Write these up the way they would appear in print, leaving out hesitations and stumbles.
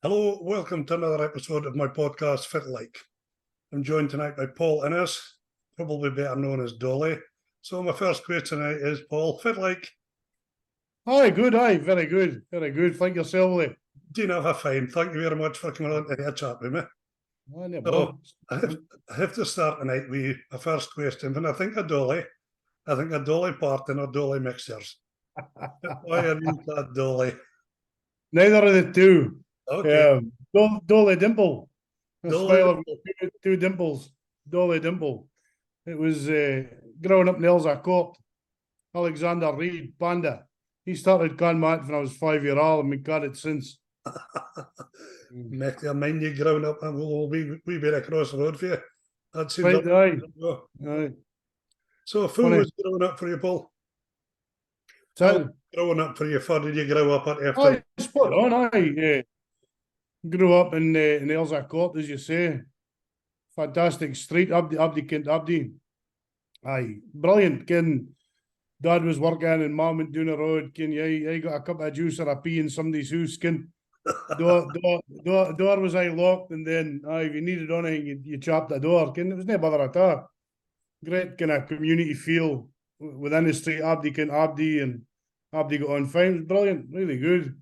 Hello, welcome to another episode of my podcast, Fitlike. I'm joined tonight by Paul Innes, probably better known as Dolly. So my first question tonight is, Paul, Fitlike. Aye, good, aye, very good, very good. Thank yourself, Lee. Do you know how fine? Thank you very much for coming on to have a chat with me. Aye, no So bother. I have to start tonight with a first question. When I think of Dolly Parton or Dolly mixtures. Why are you called Dolly? Neither of the two. Okay. Dolly Dimple. A Dolly. smile of two dimples. Dolly Dimple. It was growing up in Ailsa Court. Alexander Reid, Panda. He started calling me when I was 5 years old, and we got it since. Make your mind you growing up and we'll be across the road for you. That seems Right, aye. So who Funny. was growing up for you, Paul? So, Growing up for you, how did you grow up after? aye, spot on, aye. Grew up in Ailsa Court, as you say. Fantastic street, Abdi Kent Abdi. Aye, brilliant. Dad was working and Mum went down the road. I got a cup of juice or a pee in somebody's house. Door was locked, and then if you needed anything, you chopped the door. It was no bother at all. Great kind of community feel within the street. Abdi Kent Abdi, and Abdi got on fine. It was brilliant, really good.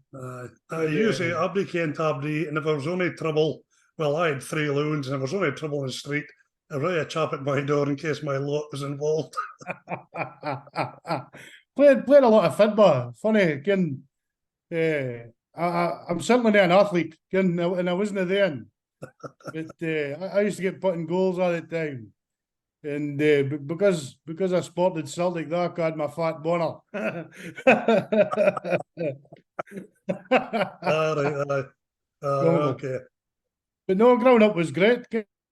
You say Abdi Kent Abdi, and if there was only trouble, well, I had 3 loons, and if there was only trouble in the street, I'd write a chap at my door in case my lock was involved. Played a lot of football. Funny, I'm certainly not an athlete, and I wasn't then. But I used to get put in goals all the time. And because I sported Celtic, that I had my fat boner. Okay. But no, growing up was great.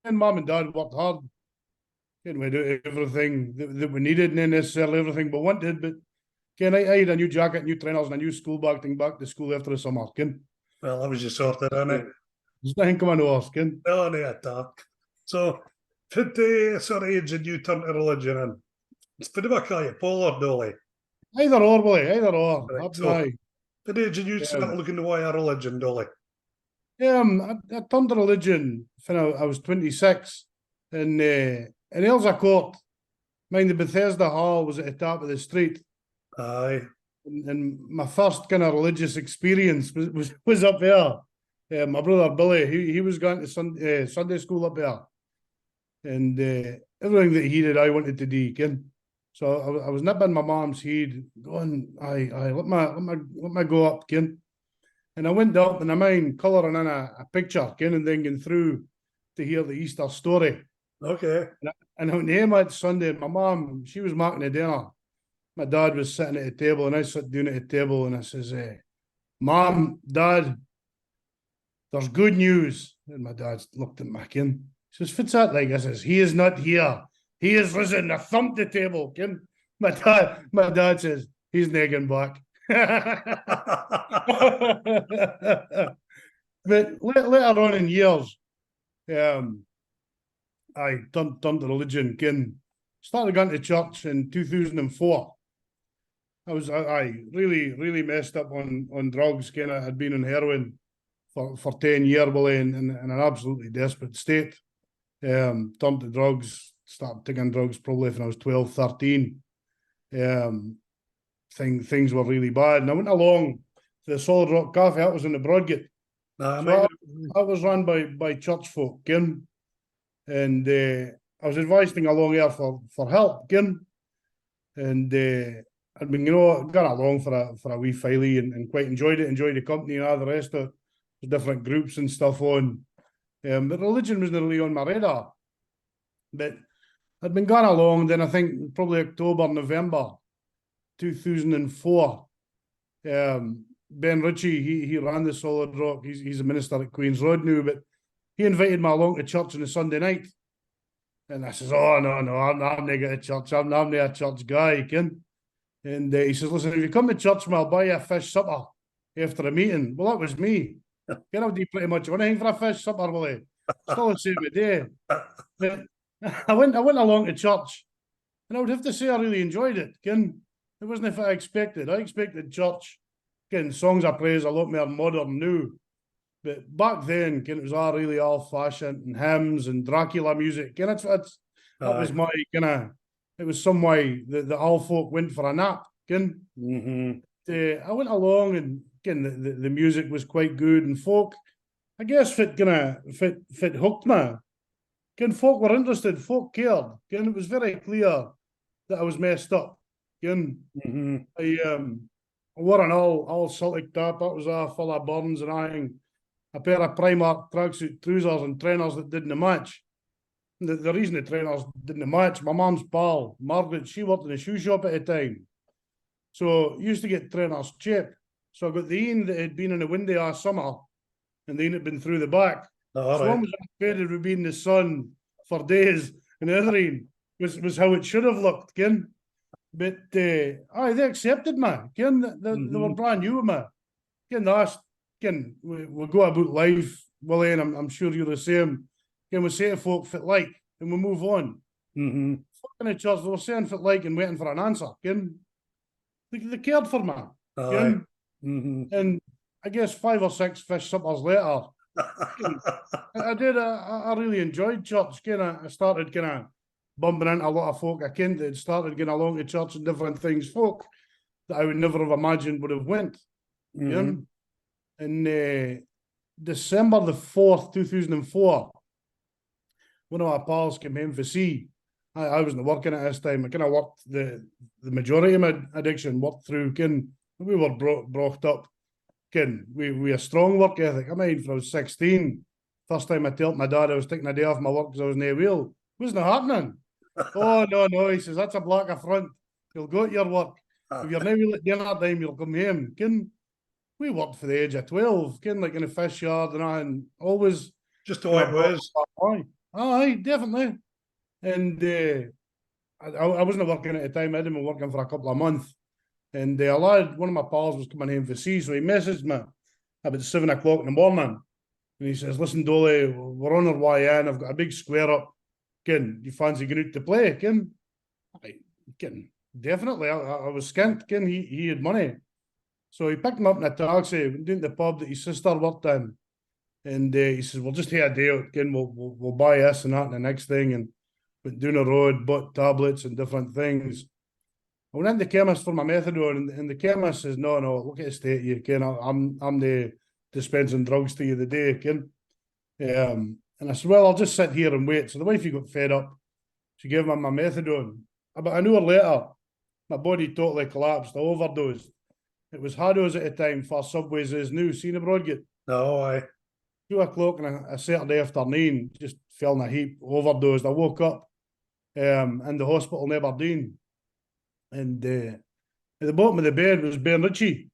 Mum and Dad worked hard. We do everything that we needed, and not necessarily everything we wanted. But I had a new jacket, new trainers, and a new school bag thing back to school after the summer. Well, that was just sorted, innit? There's nothing coming to us, No, no attack. So, what sort of age did you turn to religion in? Did I call you Paul or Dolly? Either or, Willie, either or. Right, so, what age did you start looking to why a religion, Dolly? I turned to religion when I was 26 in Ailsa Court. Mind the Bethesda Hall was at the top of the street. Aye. And my first kind of religious experience was up there. My brother Billy, he was going to Sunday school up there. And everything that he did, I wanted to do. So I was nipping my mom's head, going, let me go up, And I went up and I mind colouring in a picture, and then going through to hear the Easter story. Okay. And I went home that Sunday, and my mom, she was making the dinner. My dad was sitting at the table, and I sat down at the table, and I says, Mom, Dad, there's good news. And my dad looked at me, He says, what's that like? I says, he is not here. He is risen. I thumped the table, My dad says, he's nagging back. But later on in years, I turned to religion, started going to church in 2004. I really messed up on drugs. I had been on heroin for 10 years, in an absolutely desperate state. Turned to drugs, started taking drugs probably when I was 12, 13. Things were really bad. And I went along to the Solid Rock Cafe. That was in the Broadgate. I was run by church folk, and I was advising along here for help, and I'd been, gone along for a wee filey and quite enjoyed the company and all the rest of the different groups and stuff on. But religion wasn't really on my radar. But I'd been gone along, then I think probably October, November 2004. Ben Ritchie, he ran the Solid Rock. He's a minister at Queen's Road now, but he invited me along to church on a Sunday night. And I says, oh, no, I'm not going to church. I'm not a church guy, And he says, listen, if you come to church, I'll buy you a fish supper after the meeting. Well, that was me. I'll do pretty much anything for a fish supper, Willie. Still the same day. But I went along to church, and I would have to say I really enjoyed it. It wasn't what I expected. I expected church, songs of praise a lot more modern now. But back then, it was all really old-fashioned and hymns and Dracula music. And that was my kind of, it was some way that the old folk went for a nap. I went along and again, the music was quite good and folk, I guess fit hooked me. Folk were interested, folk cared. It was very clear that I was messed up. I wore an all Celtic top. That was all full of burns and everything. A pair of Primark tracksuit trousers and trainers that didn't match. The reason the trainers didn't match, my mum's pal, Margaret, she worked in a shoe shop at the time. So used to get trainers cheap. So I got the een that had been in the window all summer and the een had been through the back. Oh, so one was faded would be in the sun for days and the other een was how it should have looked, ken. But they accepted me, ken. They were brand new with me. Ken, we go about life, Willie, and I'm sure you're the same. Ken, we say to folk Fitlike and we move on. Folk in the church, they were saying Fitlike and waiting for an answer, ken. They cared for me. And I guess 5 or 6 fish suppers later, I really enjoyed church. I started kind of bumping into a lot of folk I kenned that started getting along to church and different things, folk that I would never have imagined would have went. In December the 4th, 2004, one of my pals came home for sea. I wasn't working at this time. I kind of worked the majority of my addiction, worked through, we were brought up, we a strong work ethic. I mean, when I was 16, first time I told my dad I was taking a day off my work because I was near wheel. Wasn't happening. Oh, no, he says, that's a black affront. You'll go to your work. If you're near wheel at dinner time, you'll come home. We worked for the age of 12, like in a fish yard and always. Just the way it was. Aye, definitely. And I wasn't working at the time. I'd been working for a couple of months. And a lad, one of my pals was coming home for sea, so he messaged me about 7 o'clock in the morning. And he says, listen, Dolly, we're on our way in. I've got a big square up. You fancy going out to play? Definitely. I was skint. He had money. So he picked me up in a taxi, went down to the pub that his sister worked in. And he says, we'll just have a day out. We'll buy this and that and the next thing. And went down the road, bought tablets and different things. I went in the chemist for my methadone, and the chemist says, no, look at the state you, I'm the dispensing drugs to you the day, and I said, well, I'll just sit here and wait. So the wifey got fed up. She gave me my methadone. About an hour later, my body totally collapsed. I overdosed. It was Haddo's at the time for Subways is new. Seen the Broadgate? No, aye. 2 o'clock on a Saturday afternoon, just fell in a heap, overdosed. I woke up in the hospital in Aberdeen. And at the bottom of the bed was Ben Ritchie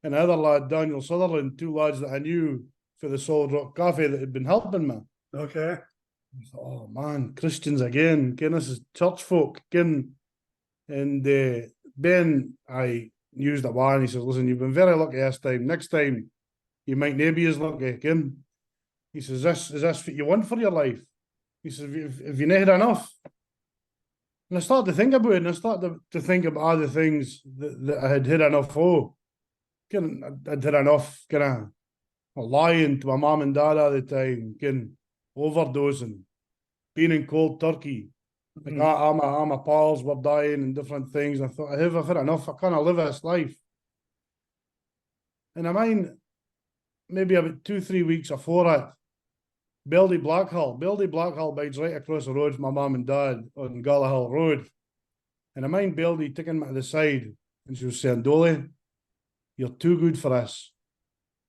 and the other lad, Daniel Sutherland, 2 lads that I knew for the Solid Rock Cafe that had been helping me. Okay. I thought, oh man, Christians again. This is church folk. And Ben, I used a one. He says, listen, you've been very lucky this time. Next time, you might not be as lucky. He says, is this what you want for your life? He says, have you not had enough? And I started to think about it, and I started to think about other things that I had enough of. I'd had enough lying to my mum and dad all the time, overdosing, being in cold turkey. Like all my pals were dying and different things. And I thought, I've had enough. I can't live this life. And I mind maybe about 2-3 weeks before it, Beldy Blackhall bides right across the road from my mum and dad on Gallagher Road. And I mind Beldy taking me to the side and she was saying, Dolly, you're too good for this.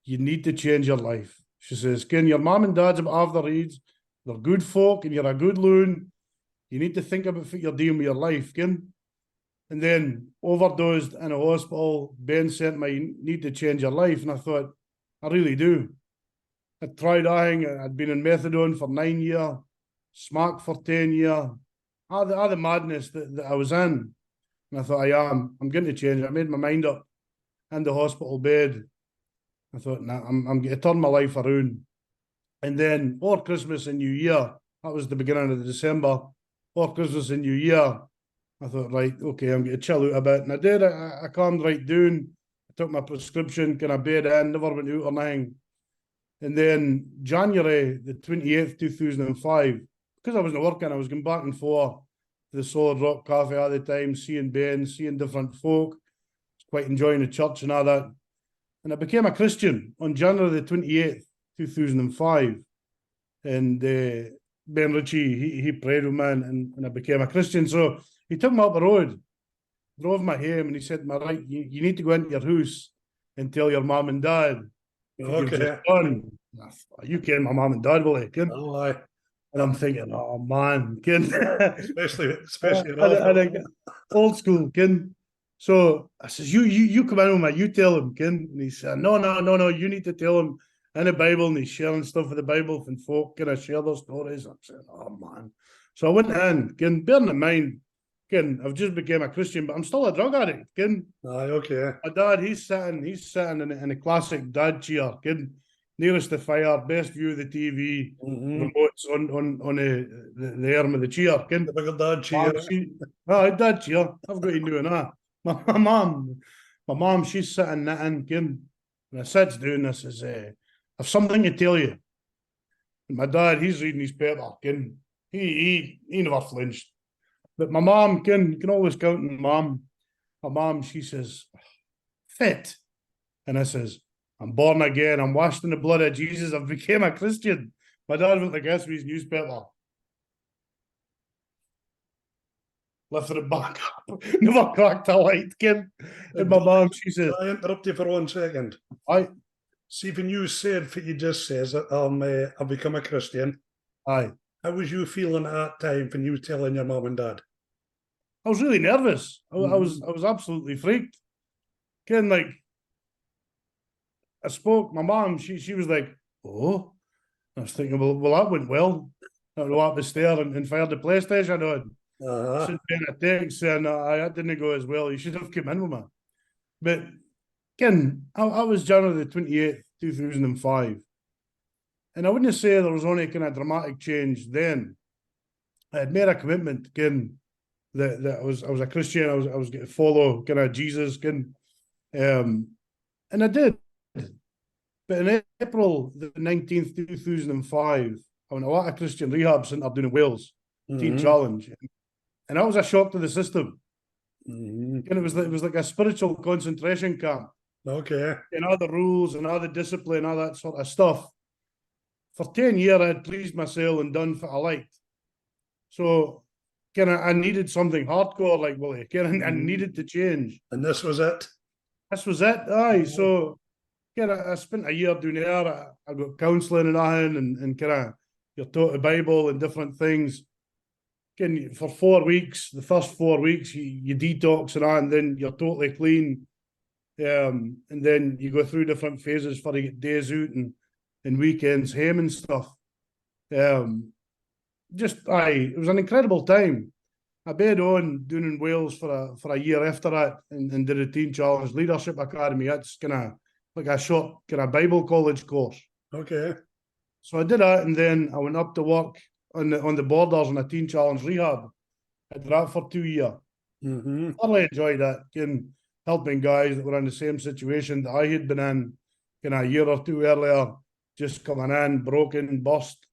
You need to change your life. She says, your mum and dad's about half their age. They're good folk and you're a good loon. You need to think about what you're doing with your life, And then overdosed in a hospital. Ben said to me, you need to change your life. And I thought, I really do. I tried everything. I'd been in methadone for 9 years, smack for 10 years, all the madness that I was in. And I thought, I'm going to change. I made my mind up in the hospital bed. I thought, nah, I'm going to turn my life around. And then, over Christmas and New Year, that was the beginning of December, over Christmas and New Year, I thought, right, okay, I'm going to chill out a bit. And I did. I calmed right down. I took my prescription, bed in, never went out or anything. And then January the 28th, 2005, because I wasn't working, I was going back and forth to the Solid Rock Cafe at the time, seeing Ben, seeing different folk, quite enjoying the church and all that. And I became a Christian on January the 28th, 2005. And Ben Ritchie, he prayed with me and I became a Christian. So he took me up the road, drove me home, and he said, right, you need to go into your house and tell your mum and dad what you've just done. You ken my mum and dad, will you? Oh, aye. And I'm thinking, oh man, ken. Especially old school, ken. So I says, you come in with me, you tell him, ken. And he said, no, you need to tell him in the Bible, and he's sharing stuff with the Bible and folk, can I share their stories? I'm saying, oh man. So I went in, ken, bearing in mind, ken, I've just became a Christian, but I'm still a drug addict, ken. Aye, okay. My dad, he's sitting in a classic dad chair, ken, nearest the fire, best view of the TV, remotes on the arm of the chair, ken. The bigger dad chair. Dad chair. I've got to do that. My mum, she's sitting knitting, ken. And I sits down and I says, I've something to tell you. And my dad, he's reading his paper, ken. He never flinched. But my mum, ken, can always count on mum. My mum, she says, fit. And I says, I'm born again. I'm washed in the blood of Jesus. I've became a Christian. My dad went like this with his newspaper. Lifted it back up. Never cracked a light, ken. And my mum, she says, I interrupt you for 1 second. Aye. See, when you said what you just says, I've become a Christian. Aye. How was you feeling at that time when you were telling your mum and dad? I was really nervous. I was absolutely freaked. Ken, like, I spoke, my mum, she was like, oh. I was thinking, well, that went well. I went up the stair and fired the PlayStation on. I sent Ben a text saying, that didn't go as well. You should have come in with me. But, Ken, I was January the 28th, 2005. And I wouldn't say there was only kind of dramatic change then. I had made a commitment, Ken, that I was a Christian. I was going to follow kind of Jesus, Ken. And I did. But in April the 19th, 2005, I went to a Christian rehab centre down in Wales, Teen Challenge. And that was a shock to the system. And it was like a spiritual concentration camp. Okay. And all the rules and all the discipline, all that sort of stuff. For 10 years, I had pleased myself and done what I liked. So I needed something hardcore, like Willie. I needed to change. And this was it? This was it, aye. So I spent a year down there. I got counselling and that, and you're taught the Bible and different things. For 4 weeks, the first 4 weeks, you detox and that, and then you're totally clean. And then you go through different phases for you get days out and weekends home and stuff. It was an incredible time. I bed on doing in Wales for a year after that and did a Teen Challenge Leadership Academy. That's kind of like a short kind of Bible college course. Okay. So I did that, and then I went up to work on the borders in a Teen Challenge rehab. I did that for 2 years. I really enjoyed that, helping guys that were in the same situation that I had been in a year or two earlier, just coming in, broken, bust,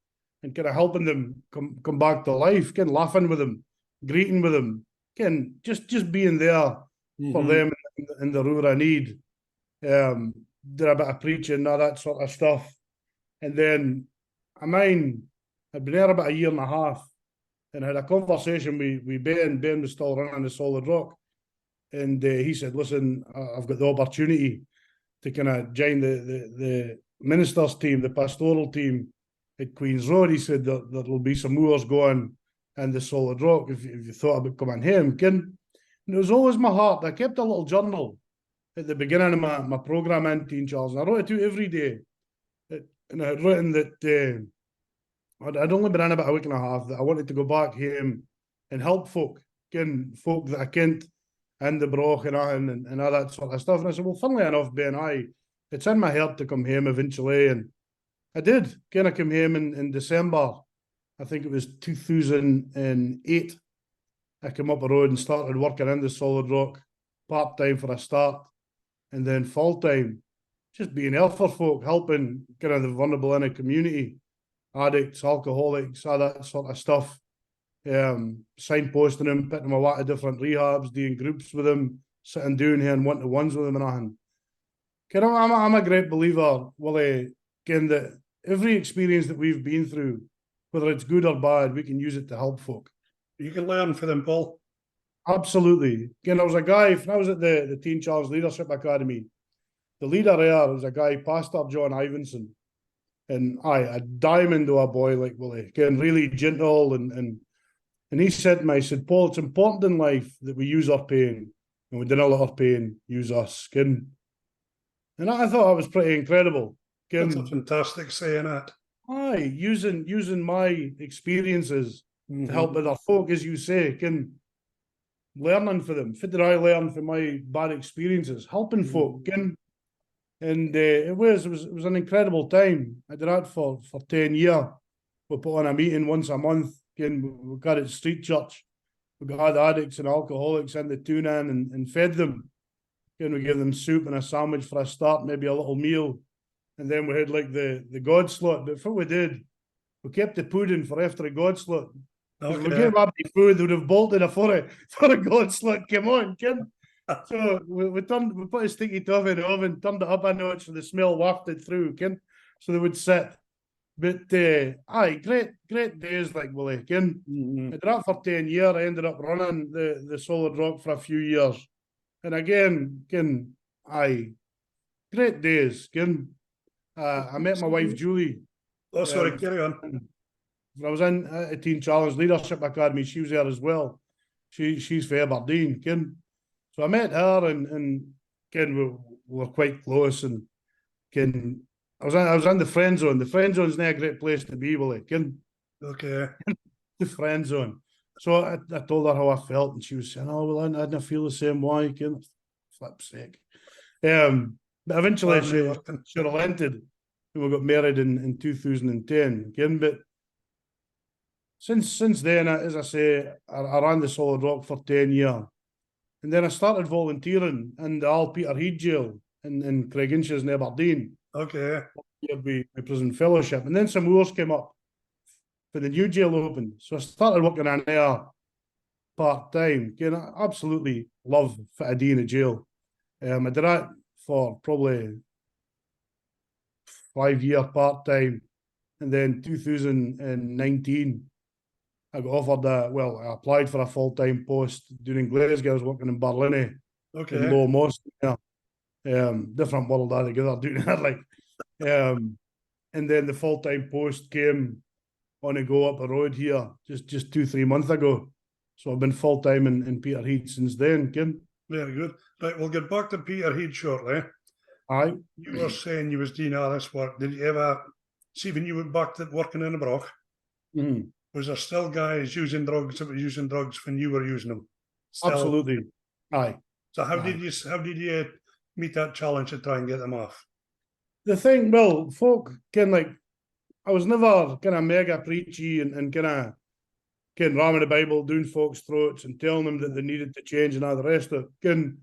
and helping them come back to life, laughing with them, greeting with them, just being there for them in the hour of need. Did a bit of preaching, all that sort of stuff. And then I'd been there about a year and a half, and I had a conversation with Ben. Ben was still running the Solid Rock. And he said, listen, I've got the opportunity to join the ministers team, the pastoral team at Queen's Road. He said that there'll be some moors going in the Solid Rock if you thought about coming home, And it was always my heart. I kept a little journal at the beginning of my programme in Teen Challenge. And I wrote it out every day. And I had written that I'd only been in about a week and a half, that I wanted to go back home and help folk that I kent in the Broch and all that sort of stuff. And I said, well, funnily enough, Ben, it's in my heart to come home eventually. And I did. I came home in December. I think it was 2008. I came up the road and started working in the Solid Rock, part-time for a start, and then full-time. just being there for folk, helping kind of the vulnerable in a community, addicts, alcoholics, all that sort of stuff. Signposting them, putting them a lot of different rehabs, doing groups with them, sitting down here and one-to-ones with them and nothing. I'm a great believer, Willie, again, that every experience that we've been through, whether it's good or bad, we can use it to help folk. You can learn for them, Paul. Absolutely. Again, there was a guy, when I was at the Teen Challenge Leadership Academy, the leader there was a guy, Pastor John Ivinson. And a diamond to a boy like Willie, again, really gentle. And he said to me, he said, Paul, it's important in life that we use our pain, and we don't let our pain use us. And I thought that was pretty incredible. That's a fantastic saying that. Aye, using my experiences to help other folk, as you say, learning for them. What did I learn from my bad experiences? Helping folk. And it was an incredible time. I did that for 10 years. We put on a meeting once a month. Again, we got it street church. We got addicts and alcoholics in the tuna and fed them. Again, we gave them soup and a sandwich for a start, maybe a little meal. And then we had like the God slot. But what we did, we kept the pudding for after the God slot. Okay. We gave up the food, they would have bolted it for a God slot. Come on, Kim. So we put a sticky toffee in the oven, turned it up a notch so the smell wafted through, Ken, so they would sit. But great days like Willie, Ken. I did that for 10 years. I ended up running the Solid Rock for a few years. And again, Ken, great days, Ken. I met my wife Julie. Oh, sorry, carry on. I was in a Teen Challenge Leadership Academy, she was there as well. She's for Aberdeen, Ken. So I met her and Ken, we were quite close, and Ken, I was in the friend zone. The friend zone's not a great place to be, Willie, Ken. Okay. The friend zone. So I told her how I felt, and she was saying, "Oh well, I didn't feel the same way, Ken." Flip's sake. But eventually she relented, and we got married in 2010, Ken. But since then, as I say, I ran the Solid Rock for 10 years. And then I started volunteering in the Al Peterhead jail in Craiginshires in Aberdeen. Okay. My prison fellowship. And then some wars came up for the new jail opened. So I started working in there part-time. Again, I absolutely love what I do in a jail. I did that for probably 5 years part-time. And then 2019, I got offered I applied for a full-time post doing Glasgow. I was working in Berlin, in Low Moss. Different world altogether doing that. And then the full-time post came on a go up the road here just 2-3 months ago. So I've been full-time in Peterhead since then, Kim. Very good. Right, we'll get back to Peterhead shortly. Aye. You were saying you was doing all this work. Did you ever see when you went back to working in the Brock? Was there still guys using drugs that were using drugs when you were using them? Still? Absolutely. Aye. So how did you meet that challenge to try and get them off? The thing, well, folk I was never kind of mega preachy and kind of ramming the Bible down folks' throats and telling them that they needed to change and all the rest of it.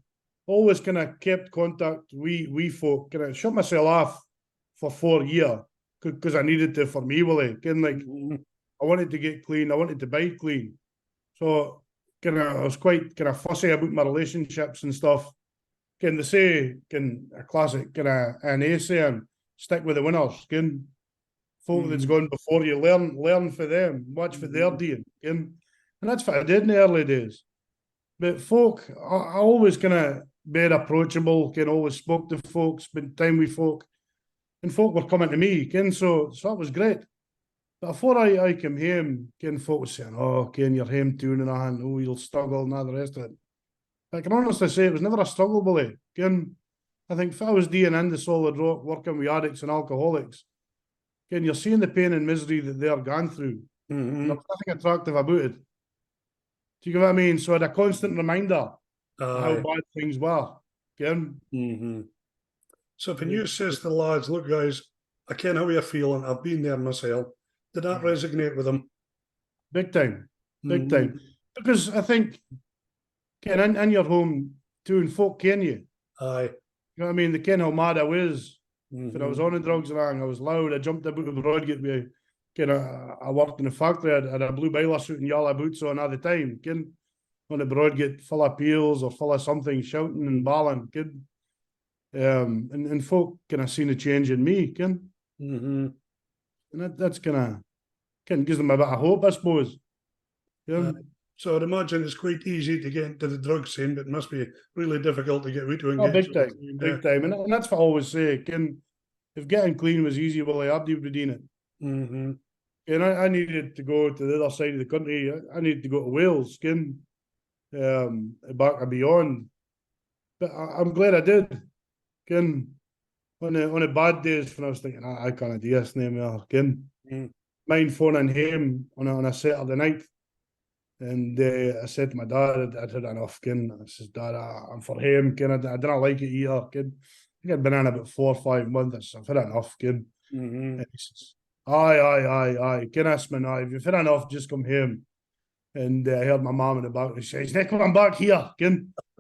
Always kind of kept contact. We folk kind of shut myself off for 4 years because I needed to for me, Willie. I wanted to get clean. I wanted to bite clean. So I was quite kind of fussy about my relationships and stuff. They say, a classic an essay, stick with the winners. Folk that's gone before you, learn for them, watch what they're doing. And that's what I did in the early days. But folk, I always been approachable, always spoke to folks, spent time with folk, and folk were coming to me, so that was great. But before I came home, folk was saying, "Oh, you're home too, and oh, you'll struggle," and all the rest of it. I can honestly say it was never a struggle, Billy. I think if I was doing in the Solid Rock, working with addicts and alcoholics, you're seeing the pain and misery that they're going through. There's nothing attractive about it. Do you get what I mean? So I had a constant reminder of how bad things were. So when you says to the lads, "Look, guys, I ken how you're feeling. I've been there myself," did that resonate with them? Big time. Big time. Because I think, in your home too, and folk ken you. Aye. You know what I mean? They ken how mad I was When I was on the drugs and I was loud. I jumped about the Broadgate with I worked in the factory. I had a blue bailer suit and yellow boots on all the time. On the Broadgate full of peels or full of something, shouting and bawling. And folk seen a change in me. And that's gives them a bit of hope, I suppose. So I'd imagine it's quite easy to get into the drug scene, but it must be really difficult to get out Oh, big time, big time. And that's what I always say. If getting clean was easy, well, everybody would be doing it. And I needed to go to the other side of the country. I needed to go to Wales, back and beyond. But I'm glad I did. On the bad days when I was thinking, I can't do this anymore. Mind phoning home on a Saturday night. And I said to my dad, I'd had enough. I said, Dad, I'm for him. I didn't like it either. I think I'd been in about 4 or 5 months. I've had enough. And he says, aye. Asman, aye. If you've had enough, just come home. And I heard my mum in the back. She says, he's not coming back here.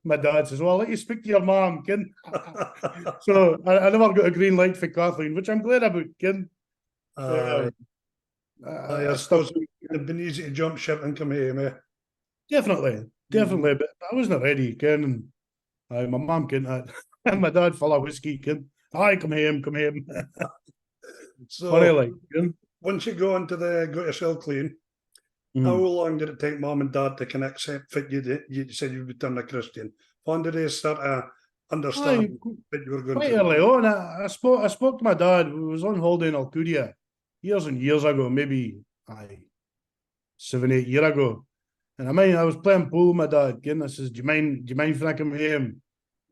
My dad says, well, I'll let you speak to your mum. So I never got a green light for Kathleen, which I'm glad about. I suppose it'd been easy to jump ship and come home, eh? Definitely. But I wasn't ready, and my mum and my dad full of whiskey, aye, come home. So funny, like, once you got yourself clean, how long did it take mum and dad to accept that you said you'd become a Christian? When did they start to understand that you were going quite to? Early on, I spoke to my dad. We was on holiday in Alcudia years and years ago, maybe 7, 8 years ago. And I was playing pool with my dad. I says, do you mind if I come home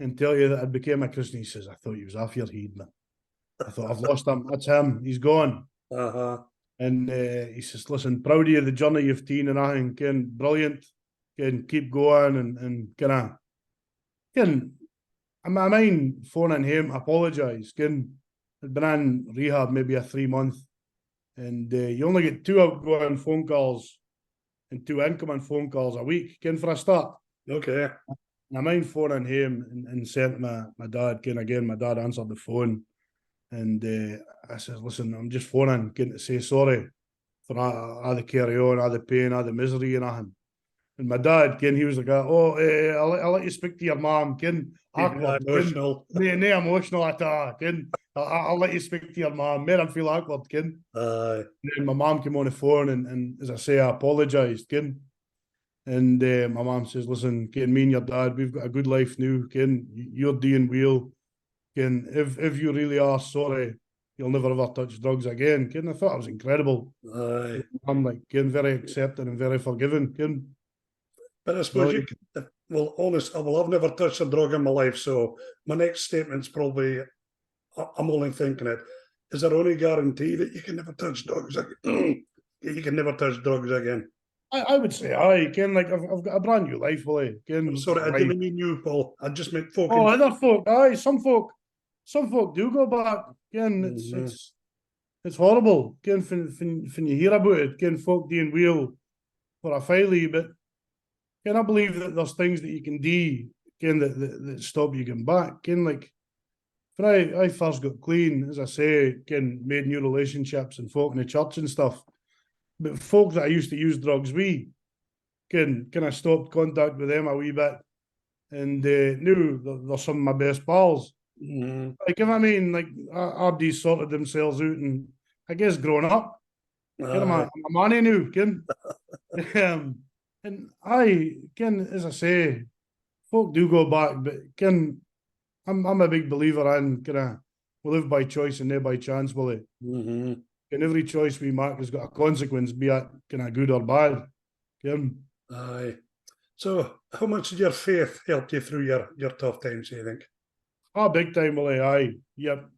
and tell you that I became a Christian? He says, I thought he was off your head, man. I thought, I've lost him. That's him. He's gone. And he says, listen, proud of you, the journey you've taken and everything, brilliant. Keep going I mind phoning him, apologise. I'd been in rehab maybe a 3-month. And you only get 2 outgoing phone calls and 2 incoming phone calls a week, for a start. Okay. And I mind phoning him and saying to my dad, again, my dad answered the phone. And I said, listen, I'm just phoning, to say sorry for all the carry on, all the pain, all the misery and everything. And my dad, he was like, I'll let you speak to your mum, awkward. Emotional. No emotional at all, I'll let you speak to your mum. Made him feel awkward, And then my mum came on the phone and as I say, I apologised, And my mum says, listen, me and your dad, we've got a good life now, you're doing well. If you really are sorry, you'll never ever touch drugs again. I thought it was incredible. I'm like, very accepting and very forgiving. But I suppose I've never touched a drug in my life, so my next statement's probably, I'm only thinking it. Is there any guarantee that you can never touch drugs again? You can never touch drugs again? I would say, I've got a brand new life, Willie. I'm sorry, I didn't mean you, Paul. I just meant folk. Other folk, some folk do go back. It's horrible. When you hear about it, folk doing well for a filey, but I believe that there's things that you can do, that stop you getting back. When I first got clean, as I say, made new relationships and folk in the church and stuff. But folk that I used to use drugs with, I stopped contact with them a wee bit, and now they're some of my best pals. Everybody sorted themselves out, and I guess growing up, I'm a money now, and as I say, folk do go back, but I'm a big believer in we live by choice and not by chance, Willie. And every choice we make has got a consequence, be it good or bad. Aye. So how much did your faith help you through your tough times, do you think? Big time, Willie, aye. Yep.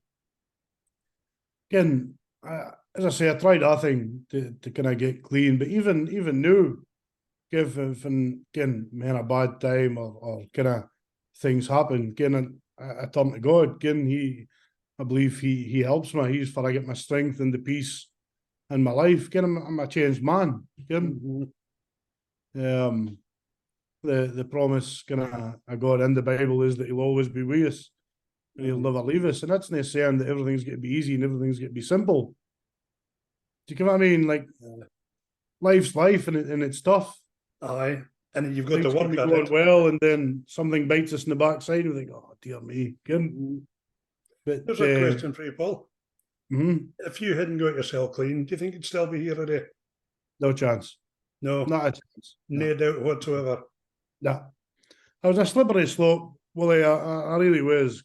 As I say, I tried nothing to get clean, but even now, if I'm a bad time or things happen, I turn to God. I believe he helps me. He's for I get my strength and the peace in my life. I'm a changed man. The promise of God in the Bible is that he'll always be with us. and he'll never leave us. And that's not saying that everything's going to be easy and everything's going to be simple. Do you get what I mean? Like, life's life and it's tough. Aye. And you've got Things to can work be at going it. well, and then something bites us in the backside. We think, oh, dear me. But Here's a question for you, Paul. mhm, If you hadn't got yourself clean, do you think you'd still be here today? no chance. No, Not a chance. no doubt whatsoever. No. I was a slippery slope. Well, I really was.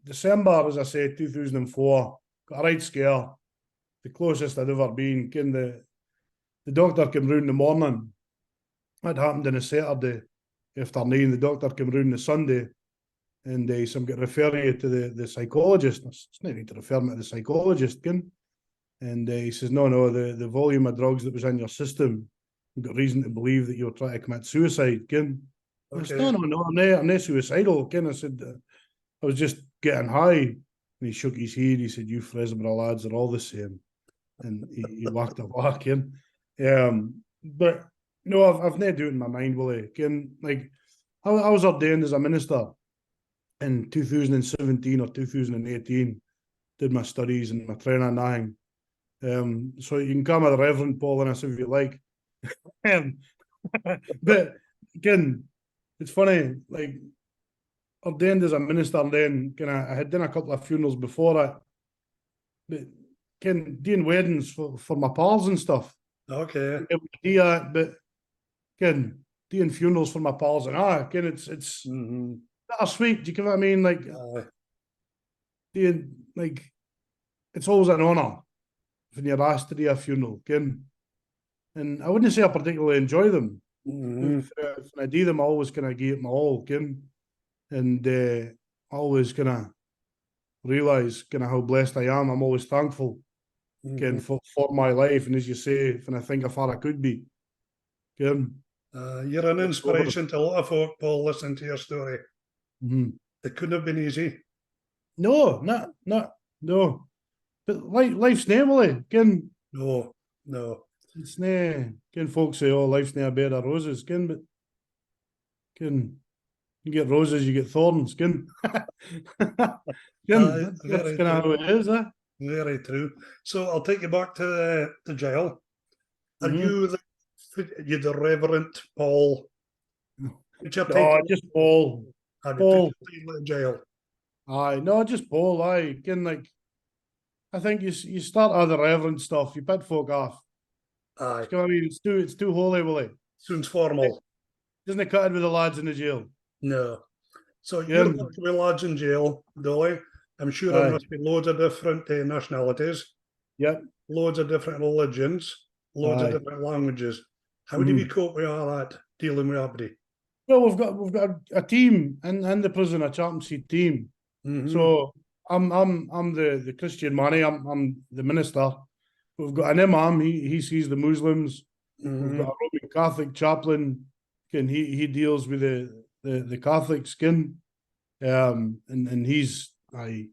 December, as I said, 2004, got a right scare. The closest I'd ever been. The doctor came round in the morning. That happened on a Saturday afternoon. The doctor came round the Sunday, and he said, I'm going to refer you to the psychologist. It's not need to refer me to the psychologist, and he says, no, the volume of drugs that was in your system, we've got reason to believe that you're trying to commit suicide, I said, no, I'm not suicidal, I said, I was just getting high. And he shook his head. He said, you Fraserburgh lads are all the same. And he walked back, but no, I've not do it in my mind, Willie. Like, I was ordained as a minister in 2017 or 2018, did my studies and my training and everything. So you can call me the Reverend Paul and us if you like. But again, it's funny, like, ordained as a minister, and then I had done a couple of funerals before that. But doing weddings for my pals and stuff. Okay. But doing funerals for my pals and it's bittersweet. Do you get what I mean? Like, doing, like, it's always an honour when you're asked to do a funeral, and I wouldn't say I particularly enjoy them. When I do them, I always give it my all, and I always realise how blessed I am. I'm always thankful for my life, and as you say, when I think how far I could be. You're an inspiration to a lot of folk, Paul, listening to your story. It couldn't have been easy. No. But life's not, Willie. No. It's not. Folks say, oh, life's not a bed of roses, but you get roses, you get thorns, that's kind of how it is, Very true. So I'll take you back to the jail. Are you the Reverend Paul? No, just Paul. Paul. In jail. Aye, no, just Paul. Aye, like, I think you start all the Reverend stuff, you put folk off. Aye. I mean, it's too holy, Willie. Sounds formal. Isn't it cutting with the lads in the jail? No. So you're working with lads in jail, Dolly. I'm sure there must be loads of different nationalities. Yep. Loads of different religions. Loads of different languages. How do you cope with all that, dealing with everybody? Well, we've got a team in the prison, a chaplaincy team. So I'm the Christian money. I'm the minister. We've got an imam. He sees the Muslims. We've got a Roman Catholic chaplain. He deals with the Catholic and he's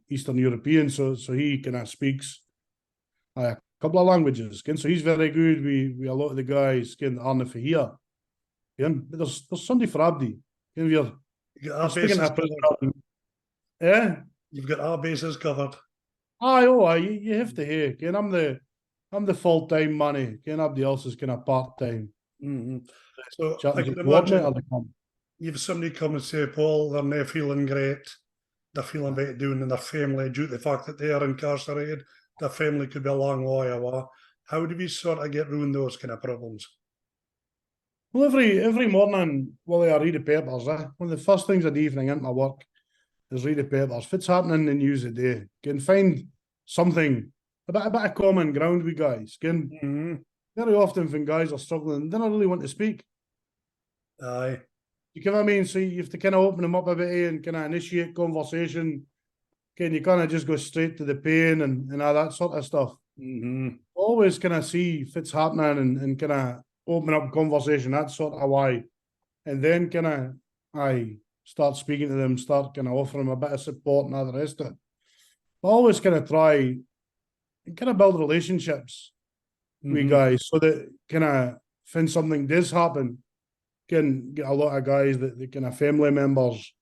Eastern European, so he speaks a couple of languages. So he's very good with a lot of the guys aren't for here. But there's somebody for Abdi. You've got our bases covered. Yeah. You've got our bases covered. Aye, you have to hear. I'm the full-time money. Abdi else is part-time. So I can imagine you've somebody come and say, Paul, they're not feeling great. They're feeling better doing in their family due to the fact that they are incarcerated. Their family could be a long way away. How do we sort of get around those kind of problems? Well, every morning, Willie, I read the papers. One of the first things I do when I get into my work is read the papers. If it's happening in the news today, can find something, a bit of common ground with guys. Very often when guys are struggling, they don't really want to speak. Aye. You know what I mean? So you have to open them up a bit and initiate conversation. You just go straight to the pain and all that sort of stuff. Always see if it's happening and open up conversation, that sort of way. And then I start speaking to them, start offering them a bit of support and all the rest of it. But always try and build relationships with guys so that when something does happen, can get a lot of guys that family members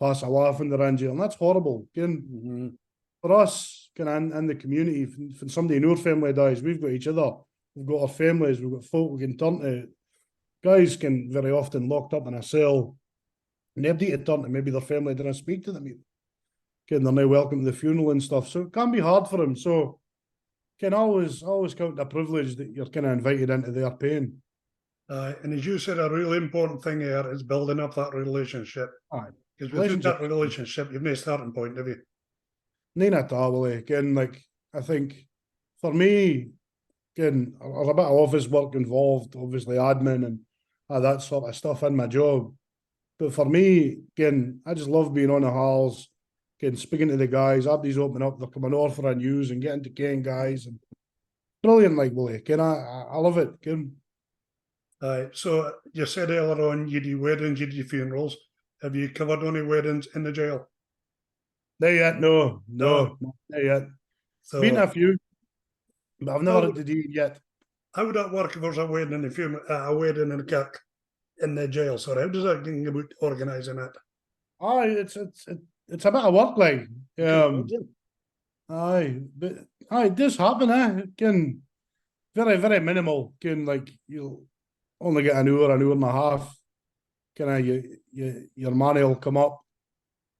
pass a laugh when they're in jail, and that's horrible. For us, in the community, when somebody in our family dies, we've got each other, we've got our families, we've got folk we can turn to. Guys can very often locked up in a cell, nobody to turn to, maybe their family didn't speak to them even. They're now welcome to the funeral and stuff, so it can be hard for them. So can always count a privilege that you're kind of invited into their pain. And as you said, a really important thing here is building up that relationship. Because without that relationship, you've no starting point, have you? None at all, again, like, I think for me, again, there's a bit of office work involved, obviously admin and that sort of stuff in my job. But for me, again, I just love being on the halls, again, speaking to the guys. Abdi's opening up, they're coming over for news and getting to Ken guys. And brilliant, like, Willie. Again, I love it. Again. So you said earlier on you do weddings, you do funerals. Have you covered any weddings in the jail? Not yet, no, not yet. So, been a few, but I've never had to do it yet. How would that work if there's a wedding in the a wedding in the kirk in the jail? Sorry, how does that get about organising it? It's a bit of work, like. But it does happen, Can very, very minimal. Can, like, you'll only get an hour and a half. Your money will come up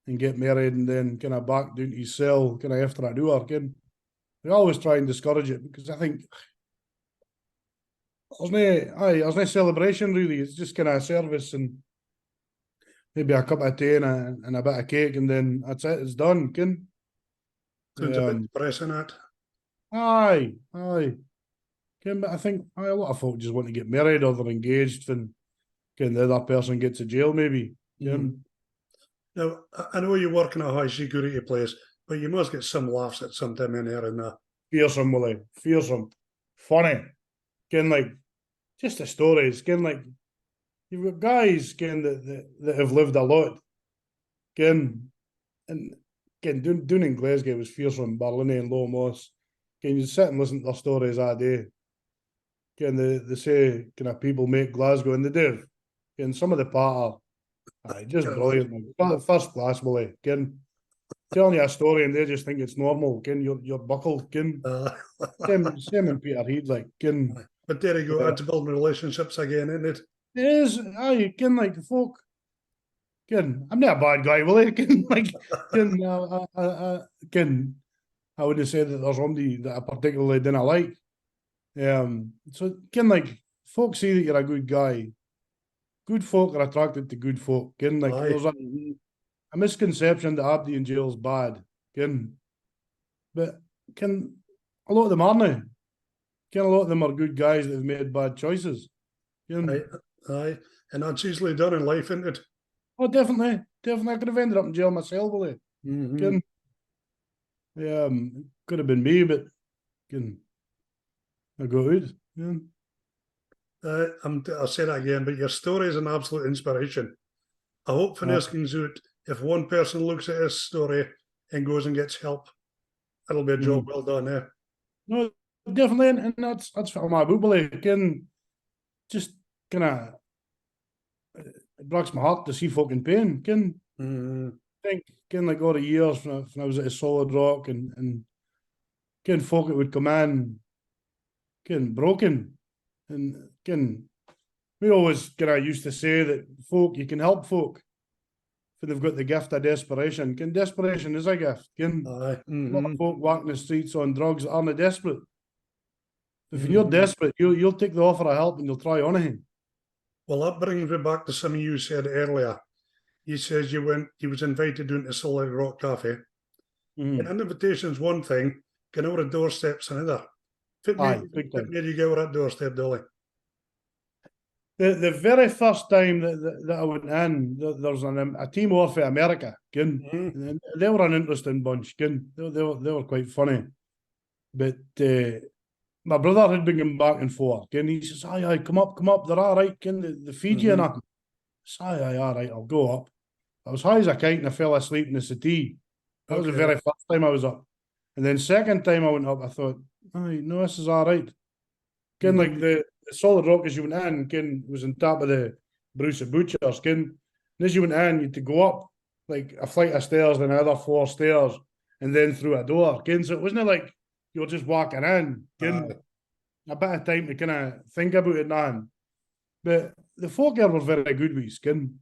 and get married, and then back down to his cell after an hour. We always try and discourage it because I think there's no celebration really. It's just a service and maybe a cup of tea and a bit of cake, and then that's it. It's done. Sounds a bit depressing, that. Aye. But I think a lot of folk just want to get married or they're engaged and the other person gets to jail maybe. Now, I know you work in a high security place, but you must get some laughs at some time in here and that. Fearsome, Willie. Fearsome. Funny. Like, just the stories. Like, you've got guys, that have lived a lot. And doing in Glasgow was fearsome, Barlinnie and Low Moss. You sit and listen to their stories all day. They say, people make Glasgow, and they do. Some of the part are just brilliant. First class, Willie. Telling you a story and they just think it's normal. You're buckled. Same in Peterhead, like. But there you go. That's building relationships again, isn't it? It is. Like folk. I'm not a bad guy, Willie. I wouldn't say that there's somebody that I particularly didn't like. So like, folk see that you're a good guy. Good folk are attracted to good folk. Like, there's a misconception that Abdi in jail's bad. But a lot of them aren't. A lot of them are good guys that have made bad choices. Aye. And that's easily done in life, isn't it? Oh, definitely. I could have ended up in jail myself, Willie. Could have been me, but I got good. I'll say that again, but your story is an absolute inspiration. I hope for comes out, if one person looks at his story and goes and gets help, it'll be a job well done, No, definitely, and that's what my book, Willie. Just it breaks my heart to see folk in pain. I think like all the years when I was at a Solid Rock and folk that would come in broken, and we always used to say that folk, you can help folk if they've got the gift of desperation. Desperation is a gift. A lot of folk walking the streets on drugs that aren't desperate. If you're desperate, you'll take the offer of help and you'll try anything. Well, that brings me back to something you said earlier. You says you was invited down to Solid Rock Cafe. And an invitation's one thing, going over a doorstep's another. What made you go over that doorstep, Dolly? The very first time that I went in, there was a team over from America. They were an interesting bunch. They were quite funny. But my brother had been going back and forth. He says, aye, come up, they're all right. They feed you and I said, aye, all right, I'll go up. I was high as a kite and I fell asleep in the settee. That was the very first time I was up. And then second time I went up, I thought, aye, no, this is all right. Like the Solid Rock as you went in, was on top of the Bruce of Butchers. And as you went in, you had to go up like a flight of stairs, then another 4 stairs, and then through a door. Ken, so it wasn't like you were just walking in. Ken, a bit of time to kind of think about it now. But the folk here were very good with us. Ken,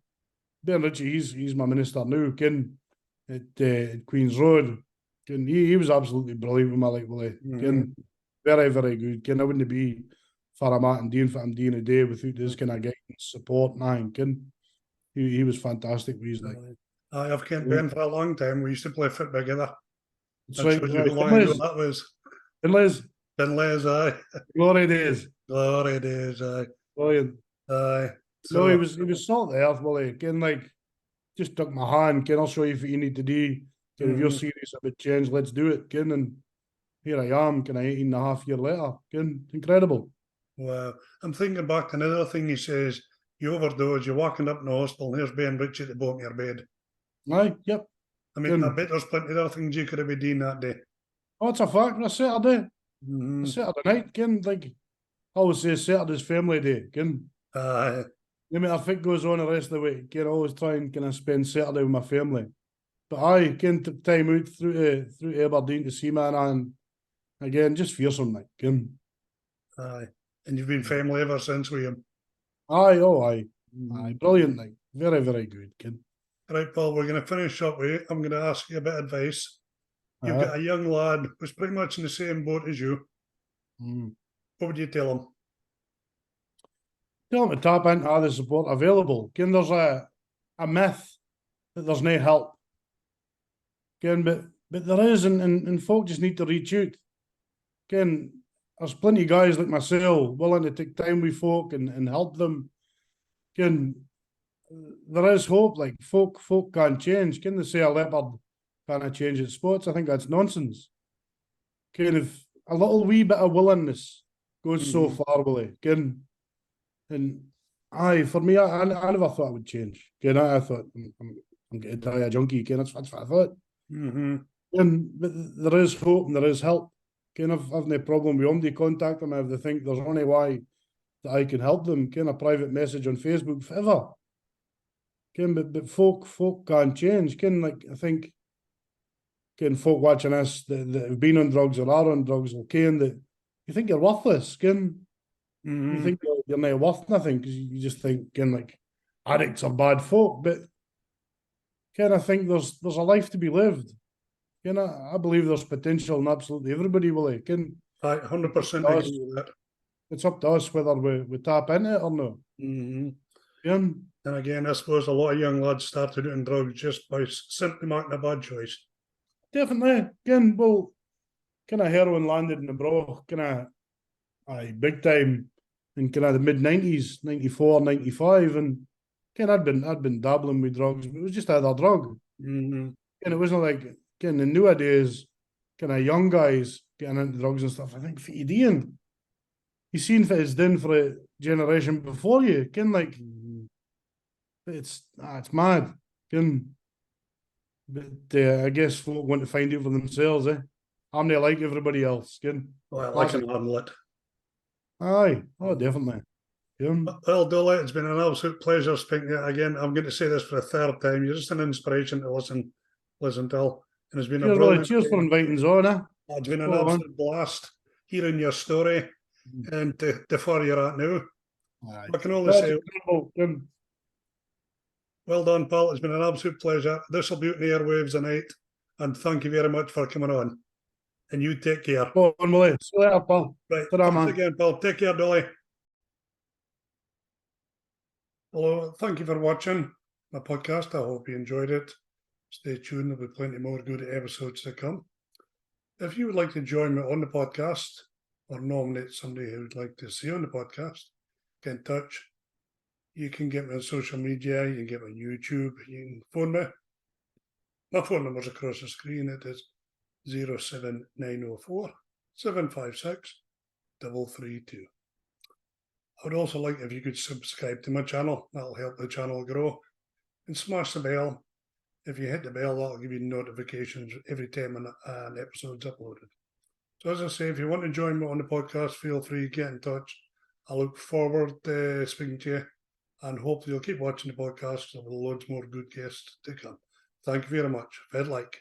Ben Ritchie, he's my minister now. Ken, at Queen's Road. Ken, he was absolutely brilliant with my like Willie. Ken, very, very good. Ken, I wouldn't be far I'm at and doing what I'm doing today without this kind of guidance, support, man. Ken, he was fantastic with his like. I've kept Ben for a long time. We used to play football together. It's That right, shows you how long ago that was. And Liz, Les, aye. glory days. Glory days, aye. Brilliant. Aye. So no, he was salt of the earth, Willie. Ken, like, just took my hand. Ken, I'll show you what you need to do. Ken, if you're serious about change, let's do it. Ken, and here I am, 18.5 years later. Ken, incredible. Wow. I'm thinking back to another thing he says. You overdose, you're walking up in the hospital, and here's Ben Ritchie at the bottom of your bed. Aye, yep. I mean, I bet there's plenty of other things you could have been doing that day. Oh, it's a fact. A Saturday. A Saturday night, Ken, like, I always say Saturday's family day, Ken. Aye. No matter if it goes on the rest of the week, Ken, I always try and spend Saturday with my family. But aye, Ken took time out through Aberdeen to see me, and again, just fearsome, like, Ken. Aye. And you've been family ever since, William. Aye, oh aye. Aye, brilliant, like, very, very good, Ken. Right, Paul, we're going to finish up with you. I'm going to ask you a bit of advice. You've got a young lad who's pretty much in the same boat as you. What would you tell him? Tell him to tap into all the support available. Ken, there's a myth that there's no help. Ken, but there is, and folk just need to reach out. Ken, there's plenty of guys like myself willing to take time with folk and help them. Ken, there is hope. Like, folk can change. Ken, they say a leopard can't change its spots. I think that's nonsense. Ken, if a little wee bit of willingness goes so far, Willie. Ken, and aye, for me, I never thought I would change. Ken, I thought I'm going to die a junkie. Ken, that's what I thought. Ken, but there is hope and there is help. Ken, I've no problem with them. They contact them if they think there's only way that I can help them. Ken, a private message on Facebook, forever. Ken, but folk can't change. Ken, like, I think, Ken, folk watching us that have been on drugs or are on drugs, will Ken, that you think you're worthless, Ken. You think you're not worth nothing because you just think, Ken, like, addicts are bad folk. But Ken, I think there's a life to be lived. Ken, I believe there's potential in absolutely everybody, Willie. Ken, I 100% agree with that. It's up to us whether we tap into it or not. Ken? And again, I suppose a lot of young lads started doing drugs just by simply making a bad choice. Definitely. Ken, well, kind of heroin landed in the bro, aye, big time in kind of the mid-90s, 94, 95, and Ken, I'd been dabbling with drugs, but it was just another drug. And it wasn't like, Ken, in nowadays, kind of young guys getting into drugs and stuff, I think for Ian, you seen what it's done for a generation before you, Ken, like, it's mad, Ken. But I guess folk want to find out for themselves, eh? I'm not like everybody else, Ken. Well, I can handle it. Aye, oh, definitely. Yeah. Well, Dolly, it's been an absolute pleasure speaking to you again. I'm going to say this for the third time. You're just an inspiration to listen to. And it's been a brilliant. Cheers for inviting us on, eh? It's been an absolute blast hearing your story and to where you're at now. Aye. I can only say, well done, Paul. It's been an absolute pleasure. This will be out in the airwaves tonight. And thank you very much for coming on. And you take care. Go on, Willie. See you later, Paul. Right. Ta-ra, Thanks man. again, Paul. Take care, Dolly. Hello. Thank you for watching my podcast. I hope you enjoyed it. Stay tuned. There'll be plenty more good episodes to come. If you would like to join me on the podcast or nominate somebody who would like to see on the podcast, get in touch. You can get me on social media. You can get me on YouTube. You can phone me. My phone number's across the screen. It is 07904 756 332. I would also like if you could subscribe to my channel. That'll help the channel grow. And smash the bell. If you hit the bell, that'll give you notifications every time an episode's uploaded. So as I say, if you want to join me on the podcast, feel free to get in touch. I look forward to speaking to you and hope you'll keep watching the podcast. There will be loads more good guests to come. Thank you very much. Fitlike.